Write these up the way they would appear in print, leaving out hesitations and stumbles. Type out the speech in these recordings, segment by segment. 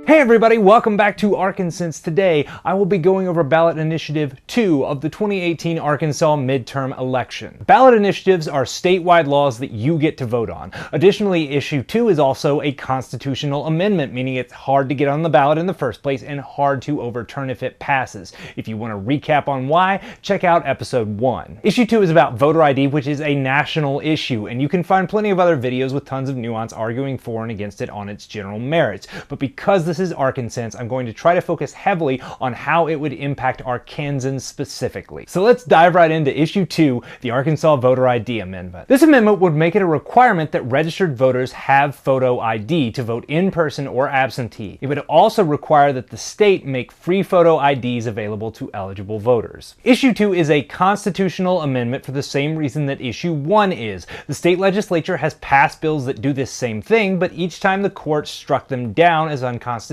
Hey everybody, welcome back to ArkanSense. Today, I will be going over Ballot Initiative 2 of the 2018 Arkansas midterm election. Ballot initiatives are statewide laws that you get to vote on. Additionally, Issue 2 is also a constitutional amendment, meaning it's hard to get on the ballot in the first place and hard to overturn if it passes. If you want to recap on why, check out Episode 1. Issue 2 is about voter ID, which is a national issue, and you can find plenty of other videos with tons of nuance arguing for and against it on its general merits. But because this is ArkanSense, I'm going to try to focus heavily on how it would impact Arkansans specifically. So let's dive right into Issue 2, the Arkansas Voter ID Amendment. This amendment would make it a requirement that registered voters have photo ID to vote in person or absentee. It would also require that the state make free photo IDs available to eligible voters. Issue 2 is a constitutional amendment for the same reason that Issue 1 is. The state legislature has passed bills that do this same thing, but each time the court struck them down as unconstitutional.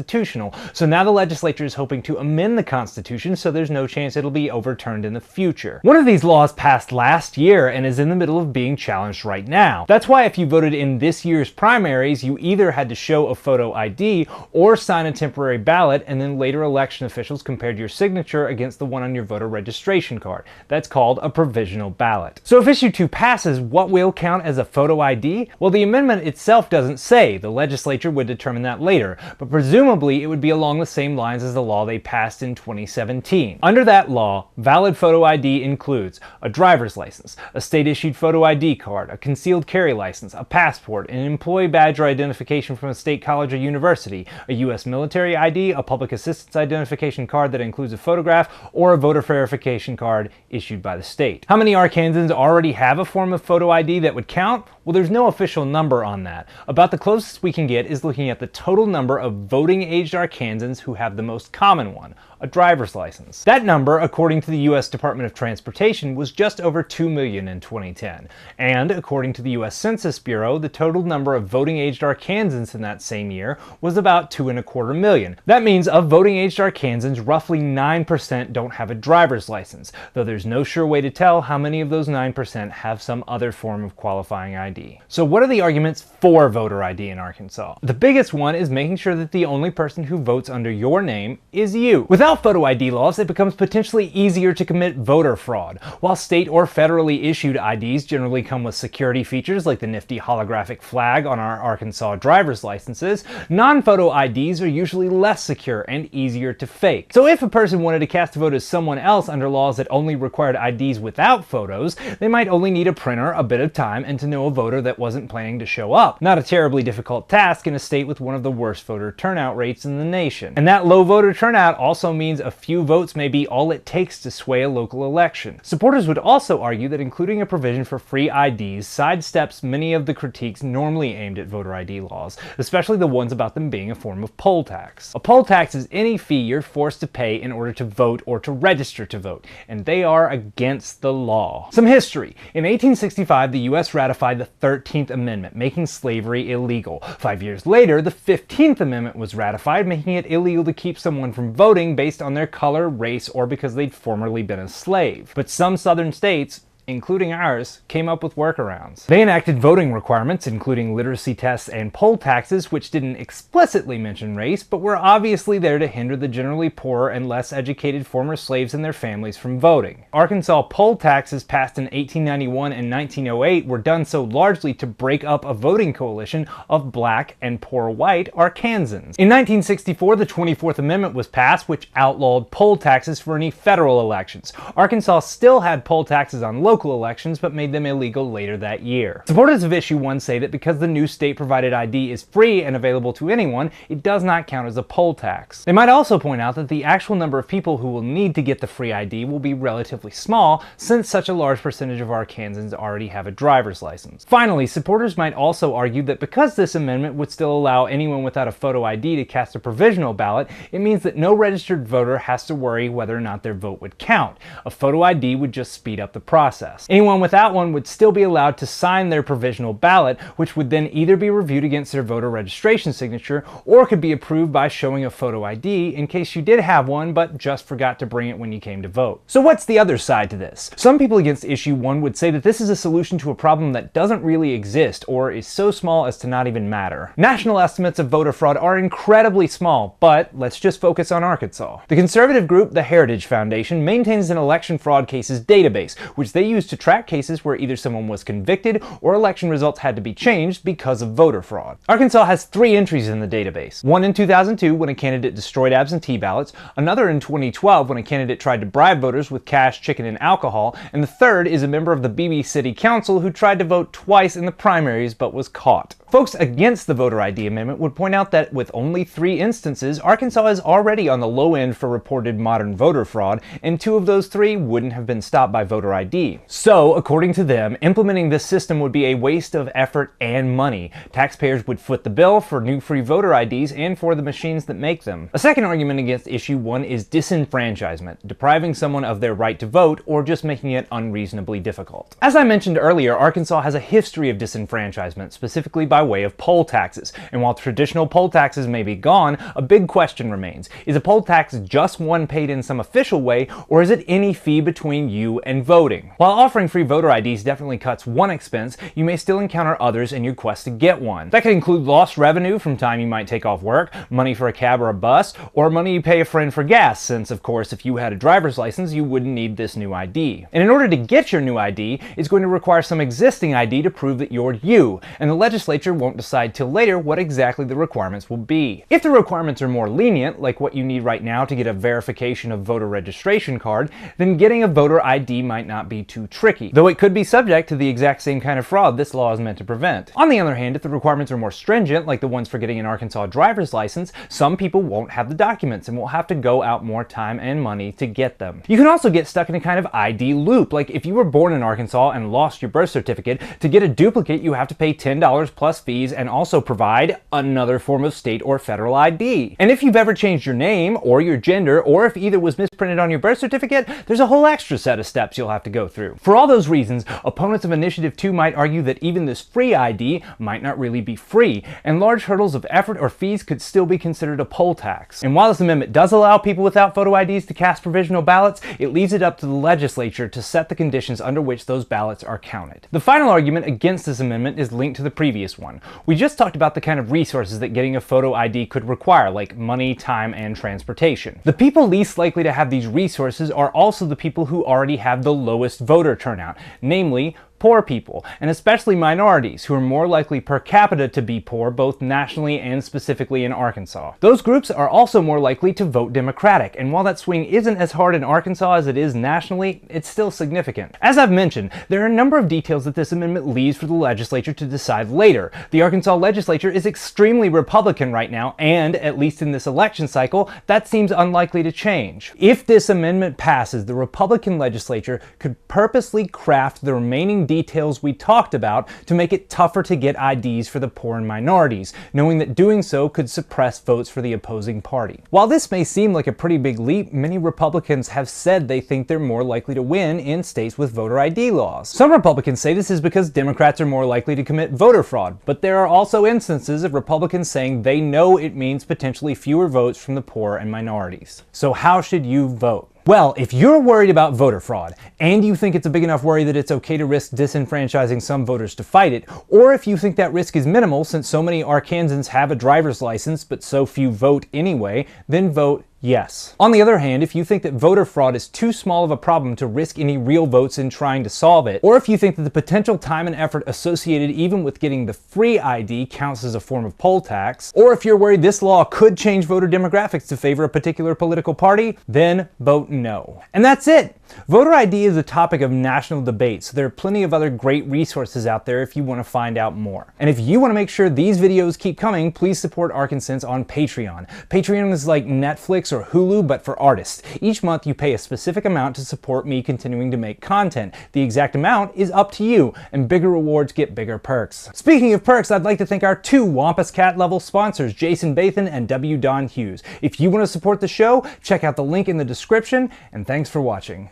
So now the legislature is hoping to amend the Constitution so there's no chance it'll be overturned in the future. One of these laws passed last year and is in the middle of being challenged right now. That's why if you voted in this year's primaries, you either had to show a photo ID or sign a temporary ballot, and then later election officials compared your signature against the one on your voter registration card. That's called a provisional ballot. So if Issue 2 passes, what will count as a photo ID? Well, the amendment itself doesn't say. The legislature would determine that later, but presumably it would be along the same lines as the law they passed in 2017. Under that law, valid photo ID includes a driver's license, a state-issued photo ID card, a concealed carry license, a passport, an employee badge or identification from a state college or university, a U.S. military ID, a public assistance identification card that includes a photograph, or a voter verification card issued by the state. How many Arkansans already have a form of photo ID that would count? Well, there's no official number on that. About the closest we can get is looking at the total number of voting-aged Arkansans who have the most common one, a driver's license. That number, according to the U.S. Department of Transportation, was just over 2 million in 2010. And according to the U.S. Census Bureau, the total number of voting-aged Arkansans in that same year was about 2.25 million. That means of voting-aged Arkansans, roughly 9% don't have a driver's license, though there's no sure way to tell how many of those 9% have some other form of qualifying ID. So what are the arguments for voter ID in Arkansas? The biggest one is making sure that the only person who votes under your name is you. Without photo ID laws, it becomes potentially easier to commit voter fraud. While state or federally issued IDs generally come with security features like the nifty holographic flag on our Arkansas driver's licenses, non-photo IDs are usually less secure and easier to fake. So if a person wanted to cast a vote as someone else under laws that only required IDs without photos, they might only need a printer, a bit of time, and to know a voter that wasn't planning to show up. Not a terribly difficult task in a state with one of the worst voter turnout rates in the nation. And that low voter turnout also means a few votes may be all it takes to sway a local election. Supporters would also argue that including a provision for free IDs sidesteps many of the critiques normally aimed at voter ID laws, especially the ones about them being a form of poll tax. A poll tax is any fee you're forced to pay in order to vote or to register to vote, and they are against the law. Some history. In 1865, the U.S. ratified the 13th Amendment, making slavery illegal. 5 years later, the 15th Amendment was ratified, making it illegal to keep someone from voting based on their color, race, or because they'd formerly been a slave. But some southern states, including ours, came up with workarounds. They enacted voting requirements, including literacy tests and poll taxes, which didn't explicitly mention race, but were obviously there to hinder the generally poorer and less educated former slaves and their families from voting. Arkansas poll taxes passed in 1891 and 1908 were done so largely to break up a voting coalition of black and poor white Arkansans. In 1964, the 24th Amendment was passed, which outlawed poll taxes for any federal elections. Arkansas still had poll taxes on local elections, but made them illegal later that year. Supporters of Issue 1 say that because the new state-provided ID is free and available to anyone, it does not count as a poll tax. They might also point out that the actual number of people who will need to get the free ID will be relatively small, since such a large percentage of Arkansans already have a driver's license. Finally, supporters might also argue that because this amendment would still allow anyone without a photo ID to cast a provisional ballot, it means that no registered voter has to worry whether or not their vote would count. A photo ID would just speed up the process. process. Anyone without one would still be allowed to sign their provisional ballot, which would then either be reviewed against their voter registration signature or could be approved by showing a photo ID in case you did have one but just forgot to bring it when you came to vote. So what's the other side to this? Some people against issue 1 would say that this is a solution to a problem that doesn't really exist or is so small as to not even matter. National estimates of voter fraud are incredibly small, but let's just focus on Arkansas. The conservative group, the Heritage Foundation, maintains an election fraud cases database, which they use to track cases where either someone was convicted or election results had to be changed because of voter fraud. Arkansas has 3 entries in the database. One in 2002 when a candidate destroyed absentee ballots, another in 2012 when a candidate tried to bribe voters with cash, chicken, and alcohol, and the third is a member of the BB City Council who tried to vote twice in the primaries but was caught. Folks against the voter ID amendment would point out that with only 3 instances, Arkansas is already on the low end for reported modern voter fraud, and 2 of those 3 wouldn't have been stopped by voter ID. So, according to them, implementing this system would be a waste of effort and money. Taxpayers would foot the bill for new free voter IDs and for the machines that make them. A second argument against issue 1 is disenfranchisement, depriving someone of their right to vote or just making it unreasonably difficult. As I mentioned earlier, Arkansas has a history of disenfranchisement, specifically by way of poll taxes. And while traditional poll taxes may be gone, a big question remains. Is a poll tax just one paid in some official way, or is it any fee between you and voting? While offering free voter IDs definitely cuts one expense, you may still encounter others in your quest to get one. That could include lost revenue from time you might take off work, money for a cab or a bus, or money you pay a friend for gas, since of course if you had a driver's license you wouldn't need this new ID. And in order to get your new ID, it's going to require some existing ID to prove that you're you, and the legislature won't decide till later what exactly the requirements will be. If the requirements are more lenient, like what you need right now to get a verification of voter registration card, then getting a voter ID might not be too tricky, though it could be subject to the exact same kind of fraud this law is meant to prevent. On the other hand, if the requirements are more stringent, like the ones for getting an Arkansas driver's license, some people won't have the documents and will have to go out more time and money to get them. You can also get stuck in a kind of ID loop, like if you were born in Arkansas and lost your birth certificate, to get a duplicate you have to pay $10 plus fees and also provide another form of state or federal ID. And if you've ever changed your name or your gender, or if either was misprinted on your birth certificate, there's a whole extra set of steps you'll have to go through. For all those reasons, opponents of Initiative 2 might argue that even this free ID might not really be free, and large hurdles of effort or fees could still be considered a poll tax. And while this amendment does allow people without photo IDs to cast provisional ballots, it leaves it up to the legislature to set the conditions under which those ballots are counted. The final argument against this amendment is linked to the previous one. We just talked about the kind of resources that getting a photo ID could require, like money, time, and transportation. The people least likely to have these resources are also the people who already have the lowest voter turnout, namely poor people, and especially minorities, who are more likely per capita to be poor both nationally and specifically in Arkansas. Those groups are also more likely to vote Democratic, and while that swing isn't as hard in Arkansas as it is nationally, it's still significant. As I've mentioned, there are a number of details that this amendment leaves for the legislature to decide later. The Arkansas legislature is extremely Republican right now, and, at least in this election cycle, that seems unlikely to change. If this amendment passes, the Republican legislature could purposely craft the remaining details we talked about to make it tougher to get IDs for the poor and minorities, knowing that doing so could suppress votes for the opposing party. While this may seem like a pretty big leap, many Republicans have said they think they're more likely to win in states with voter ID laws. Some Republicans say this is because Democrats are more likely to commit voter fraud, but there are also instances of Republicans saying they know it means potentially fewer votes from the poor and minorities. So how should you vote? Well, if you're worried about voter fraud, and you think it's a big enough worry that it's okay to risk disenfranchising some voters to fight it, or if you think that risk is minimal since so many Arkansans have a driver's license but so few vote anyway, then vote yes. On the other hand, if you think that voter fraud is too small of a problem to risk any real votes in trying to solve it, or if you think that the potential time and effort associated even with getting the free ID counts as a form of poll tax, or if you're worried this law could change voter demographics to favor a particular political party, then vote no. And that's it! Voter ID is a topic of national debate, so there are plenty of other great resources out there if you want to find out more. And if you want to make sure these videos keep coming, please support ArkanSense on Patreon. Patreon is like Netflix or Hulu, but for artists. Each month you pay a specific amount to support me continuing to make content. The exact amount is up to you, and bigger rewards get bigger perks. Speaking of perks, I'd like to thank our 2 Wampus Cat level sponsors, Jason Bathan and W. Don Hughes. If you want to support the show, check out the link in the description, and thanks for watching.